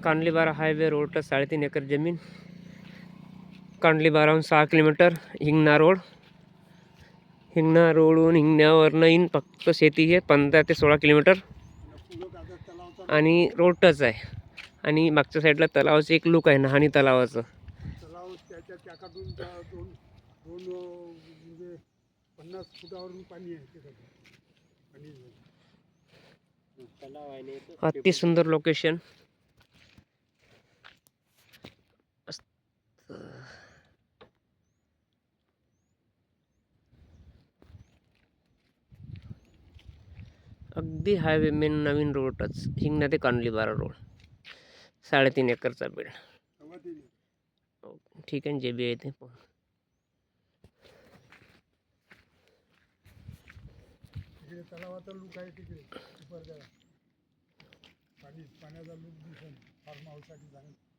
कांडलीबारा highway road touch 3.5 acre जमीन. कांडलीबाराहून 6 kilometre. Hingna रोडहून हिंगण्यावरनं येईन फक्त शेती हे 15 ते 16 किलोमीटर आणि रोड टच आहे. आणि मागच्या साईडला तलावाचं एक लूक आहे, नहाणी तलावाचं. तलाव त्याच्याकडून 2 म्हणजे 50 फुटावरून पाणी आहे तिकडे. तलाव आहे. अति सुंदर लोकेशन. अगदी हायवे मेन नवीन रोड टच. हिंगणा ते कांडलीबारा रोड 3.5 एकरचा बेड. ठीक आहे, जे बी आहे ते तलावाचा लुक आहे तिकडे. पाण्याचा लुक दिसून फार्म हाऊससाठी चांगला.